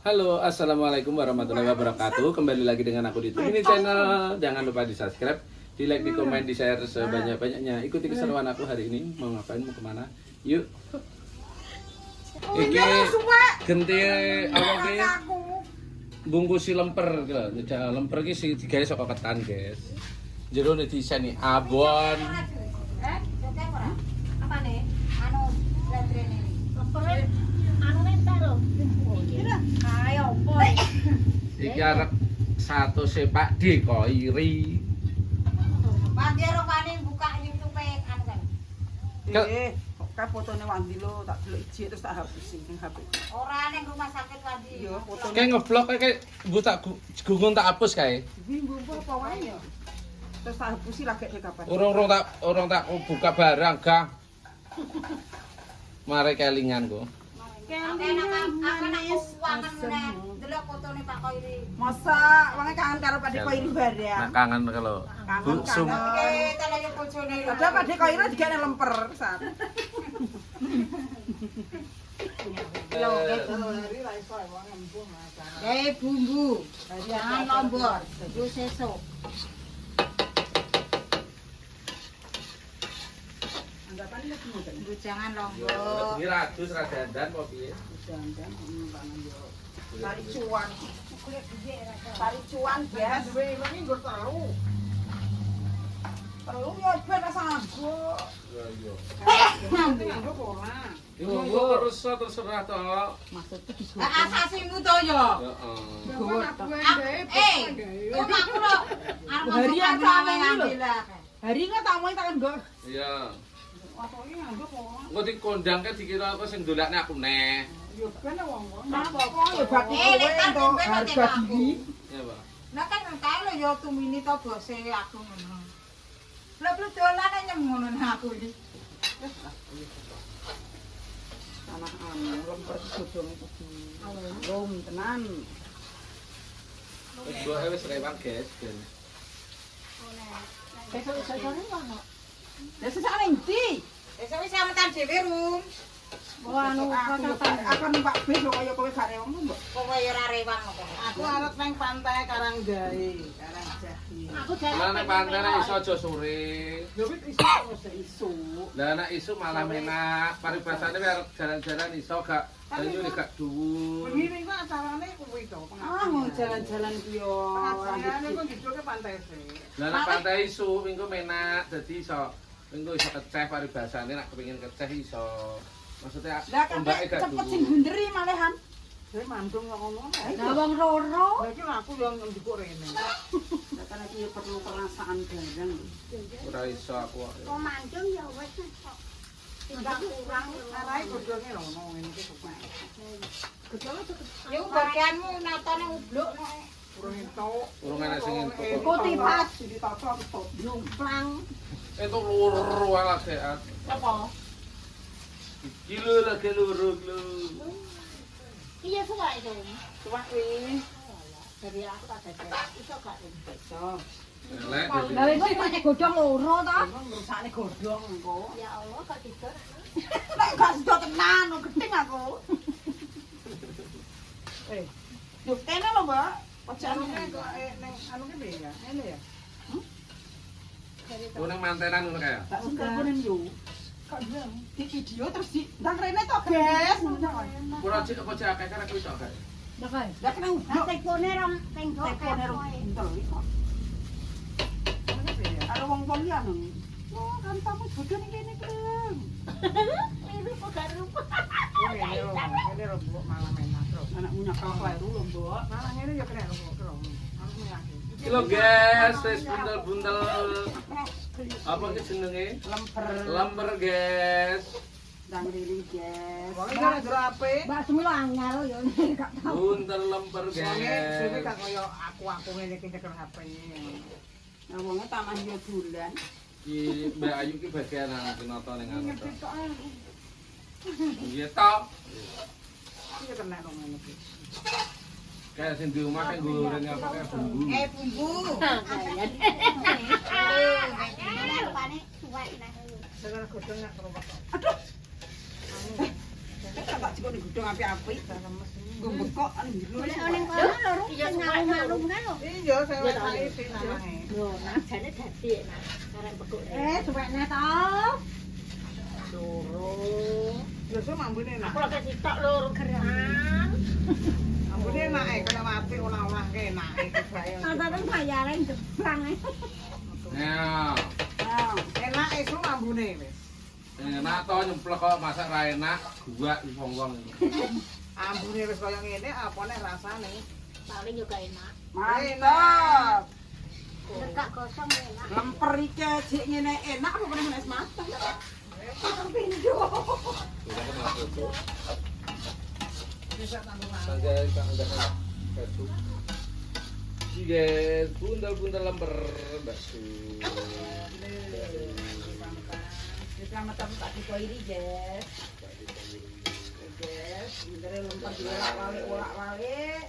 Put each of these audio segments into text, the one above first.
Halo, assalamualaikum warahmatullahi wabarakatuh. Kembali lagi dengan aku di Tumini Channel. Jangan lupa di subscribe, di like, di komen, di share sebanyak-banyaknya. Ikuti keseruan aku hari ini. Mau ngapain? Mau kemana? Yuk. Iki genti apa ki? Bungkusi lemper gitu. Lemper ki sing digawe saka ketan, guys. Jero nek diseni abon. Apa nih? Anu latrene. Lemper anu mentar lho. Ayo, boy. Iki arep satu sepak dikoiri. Pak dia rupane buka YouTube anu kan. Kok fotone Wandi lo tak delok iji terus tak hapusin ning HP. Ora ning rumah sakit Wandi. Iya, fotone. Kayak ngeblok kayak mbok tak gugun tak hapus kae. Minggu apa wae ya. Terus tak hapusi lagi dek kapan. Urung tak buka barang, gak. Mare kelingan ku. Kelingan manis asem. Delok fotone Pak Koiri. Masa wong kangen karo Pak Koiri bareng. Nah, kangen kalau Kangen, sum. kangen. Iki teleke bojone. Padahal Pak Koiri digene lemper sat. Bumbu. Jangan lombor. Terus sesuk. Anggapan lagi ngoten. Jangan lombor. Iki radus ra dandan apa piye? Dandan pangan yo. Cari cuan. Cari cuan, guys. Duwe iki nggo telu. Telu yo ben sanggo. Iya, iya. Nggo pola. Yo terserah to. Maksudnya di Asasimu to yo. Heeh. Kok aku lho. Harian sampe sampe lho. ngambil. Hari nggak tamu tak kan gue. Iya. Waktu ini nggak pola. Engko dikondang kan dikira aku sing ndolakne aku neh. Yo kan wong-wong. Ya bagi kowe lek tak entuk tempe harga tak diri. Ya, Pak. Lah kan kae lho yo tumini to bose aku ngono. Lah lu dolane nyem ngono nang aku iki. Anak lemper godhong iki. Lom tenan. Wis boe wis rewang, guys. Ben. Besok-besokane ngono. Ya sesane ndi? Esuk wis sametan dhewe rum. Oh anu Aku numpak bis kok kaya kowe gak rewang mbok. Kowe yo ora rewang kok. Aku arep nang pantai Karanggae, Karangjahi. Aku Lah nek pantene iso aja sore. Yo wis iso. Lah nek isu malah enak. Paribasane arep jalan-jalan iso gak banyu gak dhuwur. Pengiring kok acarane kuwi to. Ah mau jalan-jalan ku yo. Pengajiane kok dijoke pantai sih. Lah nek pantai isu minggu menak dadi iso minggu iso keceh paribasane nek kepengin keceh iso. Maksudnya Lah kan ombake gak cepet sing dhuwur. bunderi malehan. Saya mandung kok ngomong. Lah wong loro. Lah iki aku yang njupuk rene. Lah kan iki perlu perasaan bareng. Ora iso aku. Kok mandung ya wis kok. Tinggal kurang Arai godhonge lho ngono ngene iki kok. Yo bagianmu natane ubluk nek. Urung entuk. Urung ana sing entuk. Kok tipas ditata ketok. jomplang. Entuk loro ala sehat. Apa? Kilo lagi loro kilo. Iya suka itu. Tuwak kuwi. Dari aku tak ada. Iso gak? Iso. Lek Lah iku pakai godhong loro to. Wong ngrusakne godhong engko. Ya Allah kok tidur. Nek gak sedo tenan, gedeng aku. Yo kene lho, Mbak. Pojane kok ning anu ki piye ya? Ngene ya. ku nang mantenan ngono kae. Tak sengkapunen yo. Kok dia di video terus di ndang rene to, Guys. Ora cek apa cek akeh kan aku iso kae. Lah kae. Lah kena Nah tekone rong tenggo. tekone ro entel iki. Ngene piye? Karo wong polian. Oh, kan tamu bodho ning kene, Kang. Ini kok gak rupa. Ngene ro, Mbok malah enak, Bro. Anakmu nyakal kleru lho, Mbok. Malah ngene ya kena, Mbok, Bro. Aku yakin. Iki lho guys, wis bundel-bundel. Apa ki jenenge? Lemper. Lemper guys. Ndang riri, Guys. Wong iki gara-gara apik. Mbak semula angel ya gak tau. Bundel lemper Wonge dhewe guys. kan kaya aku ngene iki nyekel HP. Nah, wonge taman yo bulan. Ki Mbak Ayu ki bagian nang kinata ning anu to. Ngerti tok ae. Iya to. Iki kena kok ngene iki. Kayak sing di omah kan goreng apa kayak bumbu. Bumbu. Rupane suwek nah. Segala godhong nek kerobak. Aduh. Tak jiko ning gudang apik-apik. Nggo bekok ning jero. Boleh ning kono lho, sing malum kan lho. Iya, saya wae sing namae. Lho, nak jane dadi nak. Karek bekuk. Suwekne to. Loro. Ya so mambune enak. Aku lagi sitok loro gerangan. Mambune enak kena mati olah-olah ke enak iki bae. Antara bayare jeblang. Ya. Enak iso mambune wis. Enak to nyemplek kok masak ra enak, gua wong-wong. Ambune wis kaya ngene apane rasane. Paling juga enak. Mantap. Dekak kosong enak. Lemper iki jek ngene enak apa meneh es mateng. Pindho. Sanjay Kang udah batu. Iki guys, bundal-bundal lemper bakso. Selamat tak dikoiri, Jess. Jess, ndere lemper diolak-walik.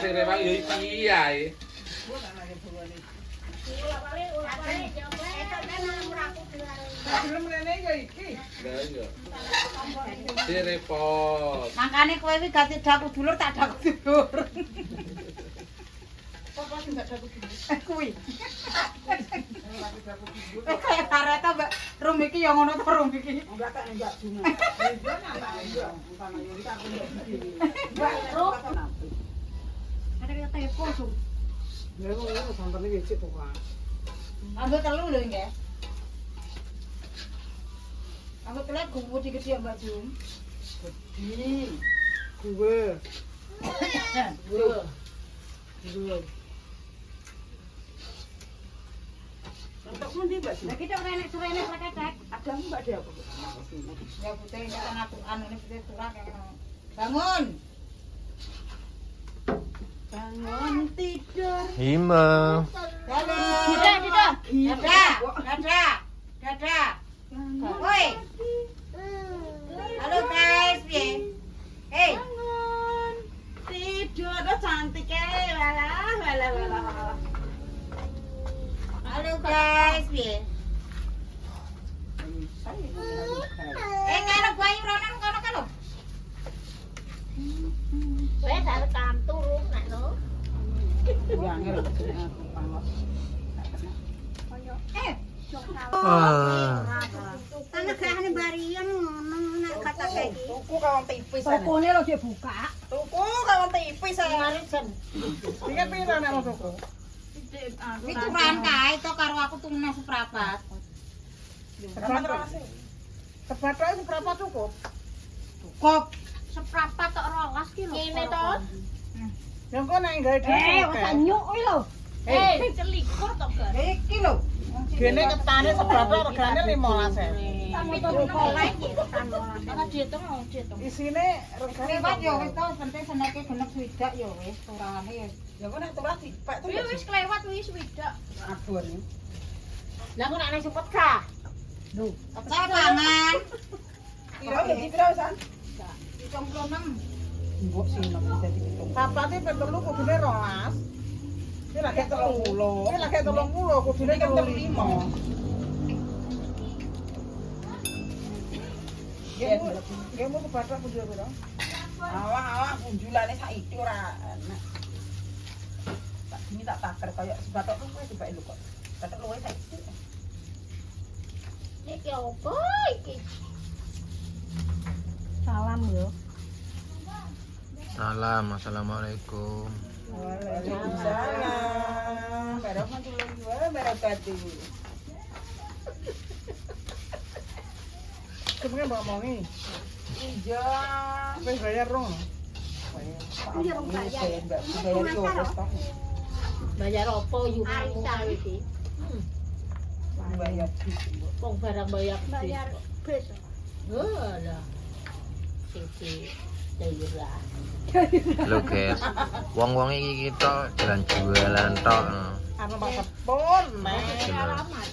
Sing rewang yo iki ae. Film rene ya iki. Lah iya. Si repot. Mangkane kowe iki ganti daku dulur tak daku dulur. Apa sing gak daku dulur? Kuwi. Kayak kareta Mbak Rum iki ya ngono to Rum iki. Enggak tak enggak bunga. Iya nambah enggak. Bukan yo iki aku ndak iki. Mbak Rum. Ada kata tepo tuh. Ya ngono sampeyan iki cek to, Pak. Anggo telu lho nggih. Anggo telu guwu gede Mbak Jum. Gede. Gue. Gue. Untuk pundi, Mbak? Lah kita rene pleketek. Ada Mbak dia apa? Ya putih ini kan aturan ini putih turah kayak bangun. Bangun tidur. Hima. Halo. Dada. Woi. Halo guys, piye? Hey. Bangun tidur. Aduh cantik walah. Halo guys, piye? Ngono bayi ronan kono kan lho. Wes arep tam turun nek no. Ya ngel. Tanah gahane barian ngono nek kata iki. Tuku kawon tipis. Tokone lho dibuka. Tuku kawon tipis Mari jen. Iki piro nek mau tuku? Iki turan kae to karo aku tuku seprapat. Sepatok seberapa cukup? Cukup. Seprapat tok 12 ki lho. Kene to. Yang kok nek gawe Wes nyuk kuwi lho. Celikur tok, Gar. Iki lho. Gene ketane seberapa regane 15.000. Kamu to oleh iki kan. Ana diitung, diitung. Isine regane Lewat ya wis to penting seneke genep swidak ya wis turane ya. Ya kok nek turah dipek to. Wis kelewat wis widak. Abon. Lah kok nek supet ka? Lho, pecah pangan. Kira dadi piro san? 76. Mbok sinep dadi pitung. Papate petelu kudune 12. Iki lagi 30. Iki lagi 30 kudune kan 35. Ya mau kebathak punjul piro? Awak punjulane saiki ora enak. Tak ini tak taker kaya sebatok kuwi dibake lho kok. Batok luwe saiki. Iki opo iki? Salam yo. Salam, assalamualaikum. Waalaikumsalam. Warahmatullahi wabarakatuh. Kemudian Mbak Mongi. Iya. Wis bayar rong. Iya, rong bayar. Bayar yo wis toh. Bayar opo yumamu iki? Bayar Wong barang bayar bis. Lah. Sisi daerah. Lho guys, wong-wong iki kita jalan jualan tok. Apa Pak Sepon, Nek? Alamat.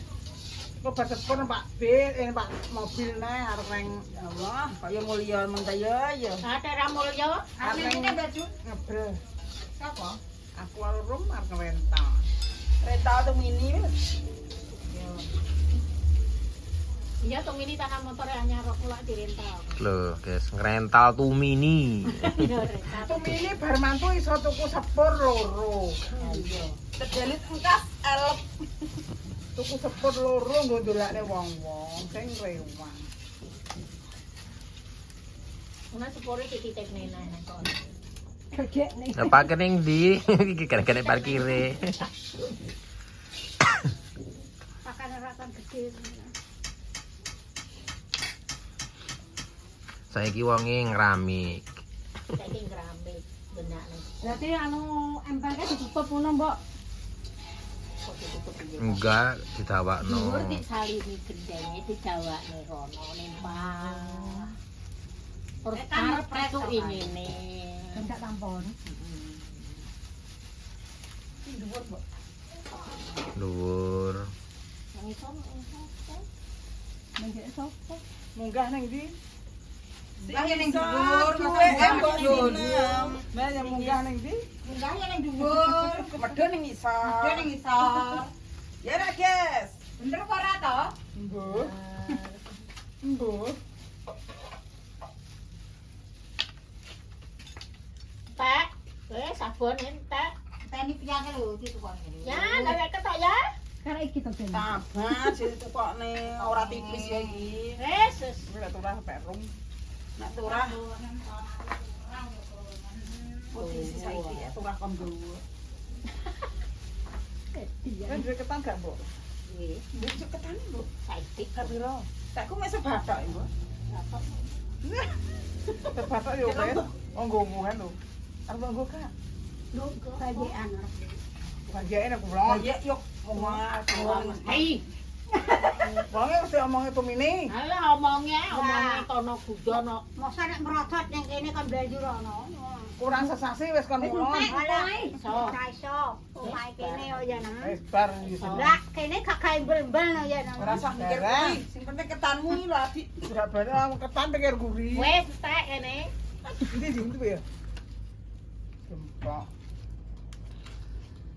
Kok Pak Sepon Pak Pak mobil nek arep nang Allah, kaya mulya mentaya ya. Daerah Mulya. Arep Ini baju. ngebrel. Sapa? Aku arum arep rental. Rental tuh mini wis. Iya tuh mini tanah motor anyar kok mulak dirental. Loh, guys, ngerental tuh mini. Tumini bar mantu iso tuku sepur loro. Iya. Terjalit engkas elep. Tuku sepur loro nggo ndolakne wong-wong sing rewang. Una sepore titip nena kon. Nah, parkir ning ndi? Iki gara-gara parkire. Pakan ratan gede. Saiki wonge ngeramik. Saiki ngeramik benakne. Berarti anu empelnya ditutup ngono, Mbok. Kok ditutup iki. Enggak didawakno. Dhuwur disalini gendenge dijawakne rono nempah. Terus arep itu ini nih. Enggak tampon. Dhuwur, Mbok. Dhuwur. Yang iso Menjek sapa? Munggah ning ndi? Munggah ning Iso dhuwur, duwe mbok sinem. Nah, yang munggah ning ndi? Munggah ya ning dhuwur, Medho ning isor. ada ning isor. Ya ra, Guys. Bener apa ora to? Mbuh. Mbuh. tak, sabun entek. Teni piyake lho ditukone iki. Ya, lek ketok ya. Karena iki to Ben. Sabar, jadi tukokne ora tipis ya iki. Yesus. Nek turah perum. Nek turah posisi saiki ya turah kon dhuwur. Kan duwe ketan gak, Mbok? Wih, Duwe ketan, Mbok. saiki Kapiro? Takku mek sebathok, Mbok. apa? Sebathok yo wis. Oh, nggomuhan lho. Arep nggo Kak. Lu kajean. Bagian aku bilang, ya yuk, ngomong. Hei, Bangnya mesti omongnya Tumini. alah omongnya tono gudono. Mosok nek merotot ning kene kan banjur ana. Kurang sesasi wis kon ngomong. Alah, iso. Iso. Omahe kene yo ya nang. Wis bar iki. Lah kene gak gawe mbel-mbel no ya nang. Ora usah mikir kuwi, sing penting ketanmu iki lho, Adik. Surabaya aku ketan pikir guri. Wes tak kene. Ini di itu ya. Gempok.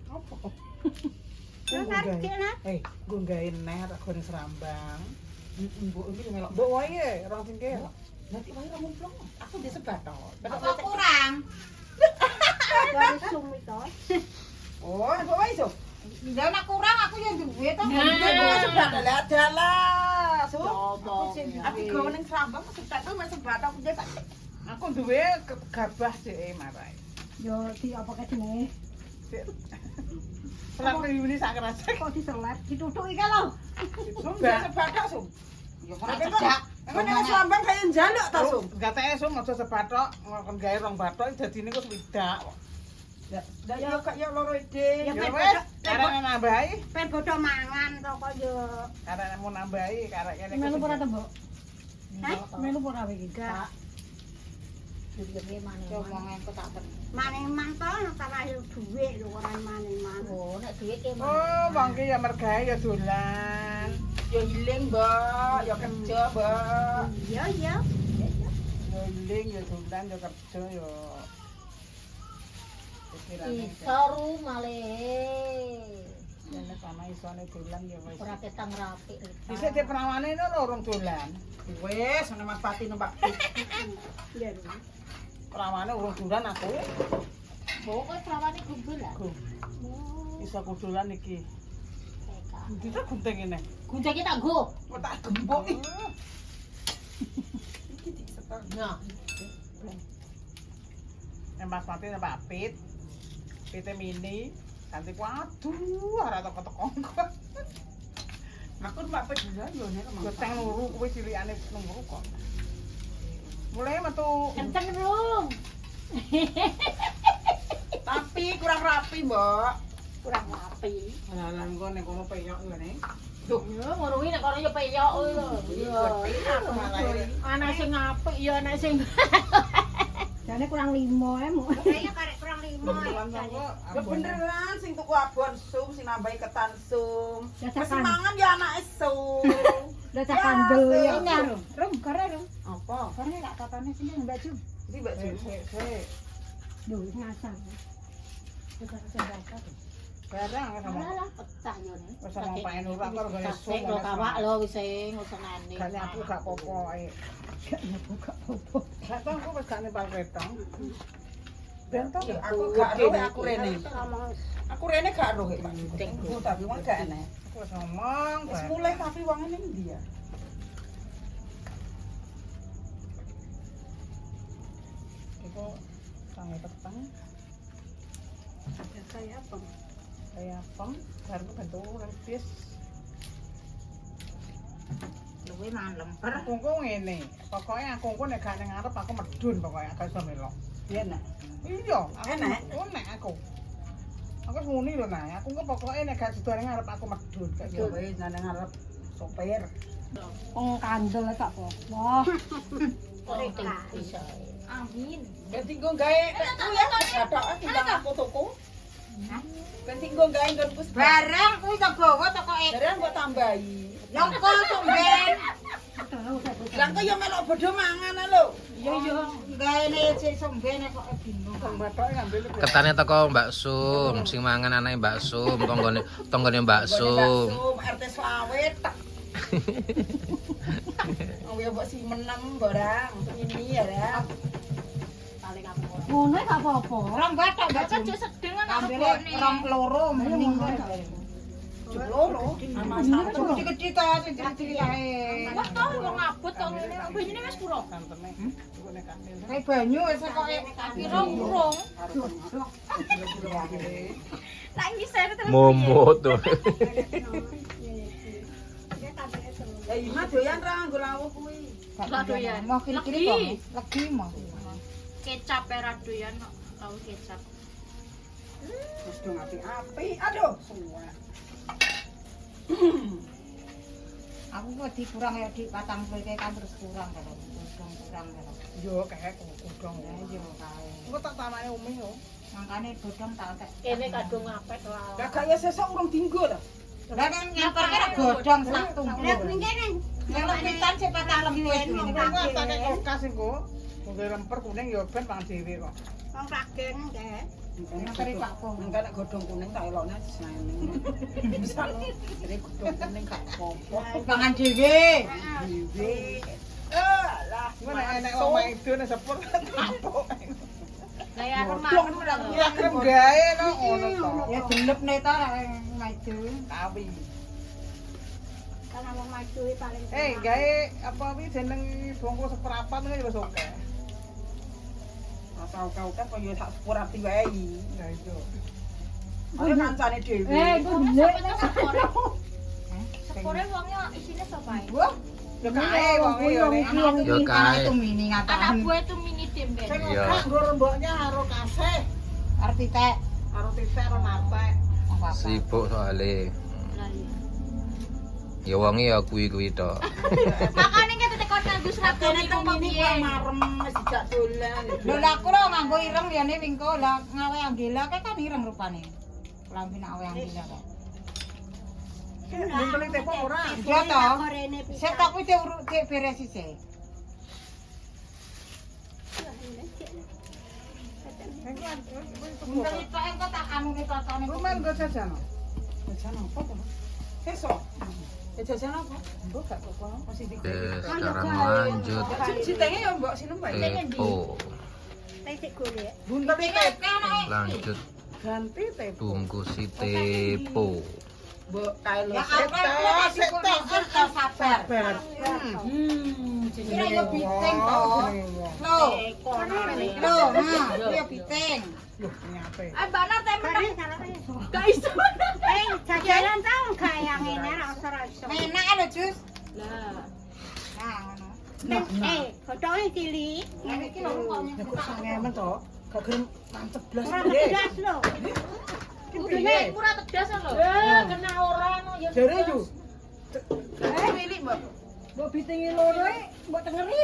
Apa? Lah tarik kene. Gue nggain neh tak goreng serambang. Mbok iki melok. Mbok wae orang singke. Nanti wae ra mumplong. Aku di sebatok. Apa kurang? Baru sum itu. Oh, mbok wae iso. Lah nek kurang aku yo duwe to. Nah. Sebatok lah adalah. So. Coba. Aku gawe ning serambang tak tuh mek sebatok aku tak. Aku duwe gabah sik marai. Yo di apa kae jenenge? Selang ini sak kerasa. Kok diselet ditutuki ka lho. Sumpah sebatok sum. Ya ora cedak. Emang nek serambang kaya njaluk ta sum? Gateke sum aja sebatok ngkon gawe rong batok dadine kok swidak. Ya, ya kak ya loro ide. Ya, Ya Pak, wis, Pak. karena nambahi, Pen bodho mangan to kok yo. karena mau nambahi, karena ini Melu ora to, Mbok? Hah? Melu ora iki? Enggak. Jujurnya mana? Omongan kok tak maning-mang to tak lahir dhuwit lho ora maning-mang. Oh, nek duit e Oh, mangke ya mergawe ya dolan. Ya healing, Mbak. Ya kerja, Mbak. Iya, iya. Ya healing, ya dolan, ya kerja, ya. Pikirane. Isoru male. Dene sama isone dolan ya wis. Ora ketang rapi. Bisa di perawane ini lho orang dolan. Wis, ana Mas Pati numpak bis. Iya. Perawane urung dolan aku. Pokoke prawane gumbul lah. Go. Bisa aku dolan iki. Teka. Bisa gunting ini. Gunting kita go. Kok tak gembok iki. Nah, Mas Pati numpak pit. Pite mini. Ganti waduh, ora teko-teko kok. Aku numpak pit dolan yo nek goteng luru kuwi cilikane luru kok. Mulai metu kenceng dong. tapi kurang rapi, Mbak. Kurang rapi. Lah engko nek kono peyok ngene. Duh, ngono nek kono yo peyok lho. Iya. Aku malah Ana sing apik ya ana sing Jane kurang 5 em. kayaknya karek kurang 5. beneran kok. Beneran sing tuku abon sum sing nambahi ketan sum. Ya Wis tekan. mangan ya anake sum. Lah tak kandel ya. Ini, Rum, kare rum. Apa? Kare tak tatane sini Mbak Ju. Iki Mbak Ju. Lho, ngasang. Barang sama. Alah pecah yo nih. Wis sama Pak Enur karo gane Sing lo kawak lo wis sing usenane. Gak nyapu gak apa-apa ae. Gak nyapu gak apa-apa. Gak tau aku wis gak nempel ketong. Bentong aku gak roh aku rene. Aku rene gak roh Pak. Tapi wong gak enek. Aku wis ngomong. Wis mulai tapi wong ning ndi ya? Iku sange peteng. Kayak apa? Kayak pem, baru bentuk bis. Luwe mangan lemper. Akungku ngene, pokoknya akungku nek gak ning ngarep aku medun pokoknya gak iso melok. Iya nak. Iya, aku enak. Enak aku. Aku muni lho nak, aku kok pokoknya nek gak sido ning ngarep aku medun. Gak yo wis nang ngarep sopir. Wong kandel gak apa-apa. Mereka. Bisa. Amin. Ganti nggo gawe aku ya gathok timbang aku tuku. Ganti nggo gawe nggon pus. Barang kuwi tak gawa toko Dari mbok tambahi. Ya kok tumben. Lah kok yo melok bodho mangan lho. Iya iya. Gaene sik somben kok bingung. Bathoke ngambil. Ketane teko Mbak Sum, sing mangan anake Mbak Sum, tonggone Mbak Sum. RT Slawet. Oh ya mbok si menem barang. Ini ya ya. Ngono gak apa-apa. Orang batak Baca baca jo sedeng ana ambil orang loro mending Loro. gede-gede ta sing ceritae. Wah tau wong ngabut kok ngene. Banyune wis pura. Santene. Iku nek kamil. Kayak banyu wis kok Kira urung. Lah iki saya terus. Momot tuh. Ya Ima doyan ra nggo lawuh kuwi. Gak doyan. Mau kiri-kiri kok legi mau. Kecap era doyan kok. Tahu kecap. Wis dong api-api. Aduh, semua. Aku kok dikurang ya di patang kowe kan terus kurang kalau kurang kalau. Yo kayak kudong ya. Yo kae. Engko tak tamane umi yo. Mangkane godhong tak tek. Kene kadung ngapet lah. Lah gak ya sesuk urung dinggo ta. Lah kan nyapar kene godhong sak tumpuk. Lihat ning kene. Yang lempitan sing patang lempit ini. Engko atake kulkas engko. Nggo lemper kuning yo ben mangan dhewe kok. Wong ragen kae. Ngeri Pak Po. Engko nek godhong kuning tak elokne seneng. Bisa lho. Jadi godhong kuning gak apa-apa. Pangan dhewe. Dhewe. Lah, ngono enek omah itu nek sepur tampuk. Gaya remang. Ya krem gawe no ngono to. Ya gelep nek ta ngaidu. Kawi. Karena wong maju paling. Gawe apa kuwi jeneng bongko seperapat ngene wis oke. Kau kan kok yo tak sepur ati wae. Lah itu. Ada kancane dhewe. Iku ndelok sepore. Sepore wongnya isine sapa ae? Wah, Yo kae wong yo nek. Yo kae. itu mini Anak ngatakan. buah itu mini tembe. Sing Iya. nggo remboknya karo kasih, Arsitek. karo titik karo martek. Sibuk soalnya. Lah iya. Ya wonge ya kuwi-kuwi tok. Makane kita tekon nganggo seragam Kene iku teng mini piye? kok marem wis dijak dolan. Lho lah aku lho nganggo ireng liyane wingko lah ngawe Anggela kae kan ireng rupane. Lampi nak awe Anggela kok. Bentuk tepo ora. Iya to. Sik tak kuwi cek beres sik. Bentar itu engko tak anu ne totone. Lumayan go jajan. Jajan apa to? Sesok. Jajan apa? Mbok gak kok masih Oke, dikit. sekarang lanjut Citenge yo mbok sinem bae. tepo. Tesik golek. Buntel tepo. Lanjut Ganti tepo. bungkusi tepo. Mbok kae lho. Ya apa sik tok sabar. Kira yo piting to. Lho. Lho, yo piting. Loh, nyate. Ah, Mbak Nar temen. Gak iso. Jajalan tau gak yang ini rasa iso. Enak lho, Jus. Lah, Nah, ngono. Fotonya cilik. Lah iki lho rupane. Nek kok sangemen to, gak gelem mantep blas Orang piye. tegas lho. udune murah tegas lho. Kena orang ya. Jare yo. Milik, Mbak. Mbok bitingi loro mbok tengeri.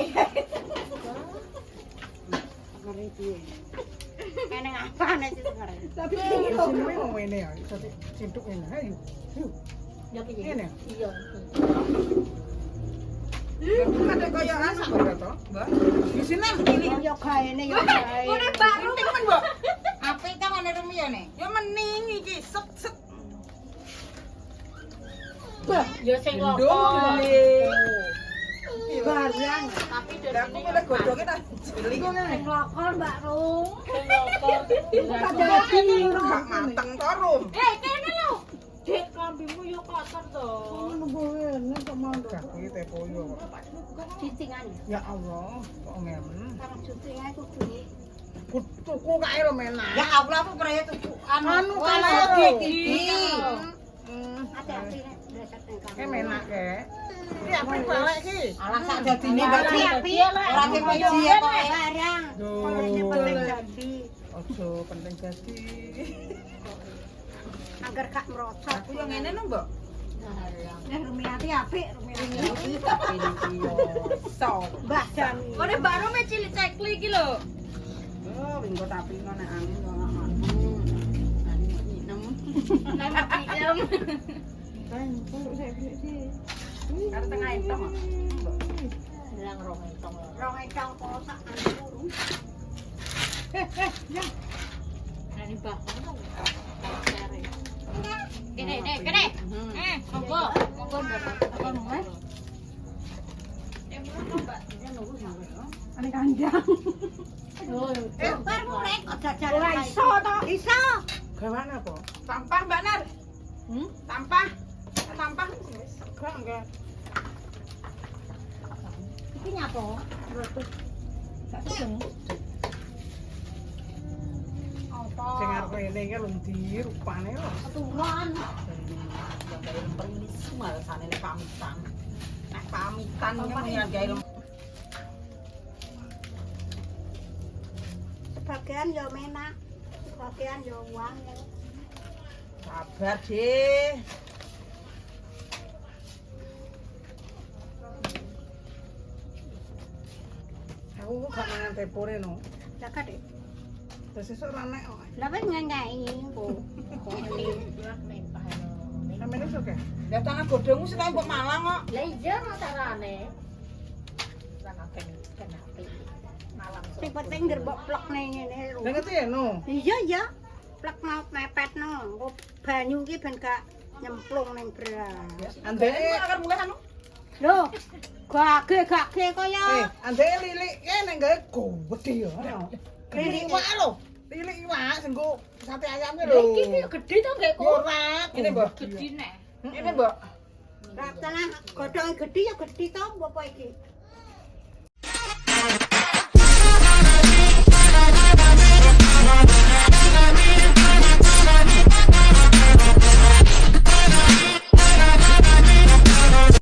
Ngeri piye. Kene apa nek tengeri. Tapi sineme wong ngene ya, iso cintuk ngene. Ayo. Yuk. Ya piye? Ngene. Iya. Ada kaya anak mbak to, Mbak. Di sini pilih. Yo gaene yo gae. Ngene baru. Penting men, Mbak. Apik ta ngene rumiyane. Ya mening iki set set Ya sing Gendong lokor. gede. Barang. Tapi Lah aku milih godhongnya tak cilik. Sing lokal Mbak Rum. sing lokor. Gak mateng to, Rum. Kene lho. Dek kambingmu yo kotor to. Gak kuwi tepoyo kok. Cicingan. Ya Allah, kok ngemen. Karo cicingan kudu Tuku kae lho menak. Ya Allah aku kaya tuku Anu wala kalau iki. hati-hati nek bleset ning Kayak kamar. menak ke. Iki apa balik ki? Alah sak dadine Mbak Ci. Api. Ora kepici ya kok. Barang. Ini penting jadi. Ojo penting jadi. Agar gak merosot. Aku yang ngene lho, Mbok. Nek rumiati apik, rumiati apik. Ini ki yo. So. Mbak Jami. Kone baru me cilik cekli iki lho. Oh, minggu tapi ngono angin yo ngono. Nang diam. Karo tengah itu. Nang rong entong. Rong ecang kosak burung. Nani bah. Kene. Monggo. Monggo ndak. Apa Mas? Ane kanjang. Oh, Bar murek kok jajan. Ora iso to. Iso. Gawane apa? Sampah Mbak Nar. Sampah. Sampah. Enggak. Iki nyapa? Apa? Sing arep rene iki lho ndi rupane lho. Keturunan. Malesane nek pamitan. Nek pamitan nyang gawe Sebagian ya menak, sebagian ya uang. Sabar, Dik. Aku kok gak mangan tepore no. Jaga deh. Terus esuk ra nek kok. Lah wis ngengai kok. Sampeyan esuk ya? Lah tanah godhongmu sing mbok Malang kok. lah iya carane. Lan akeh kenapi. Malang. Sing penting gerbok plek ning ngene lho. Lah ngerti ya no? Iya ya. Plek mau mepet no. Engko banyu ki ben gak nyemplung ning beras. Andeke akan mulai anu. Lho, gage kaya. andeke lilik nek gawe gede ya. Lilik iwak lho. Lilik iwak sing nggo sate ayam lho. Iki gede to gak kok. Ora, ngene mbok. Gede nek. Ngene mbok. Ra tanah godhong gede ya gede to apa iki?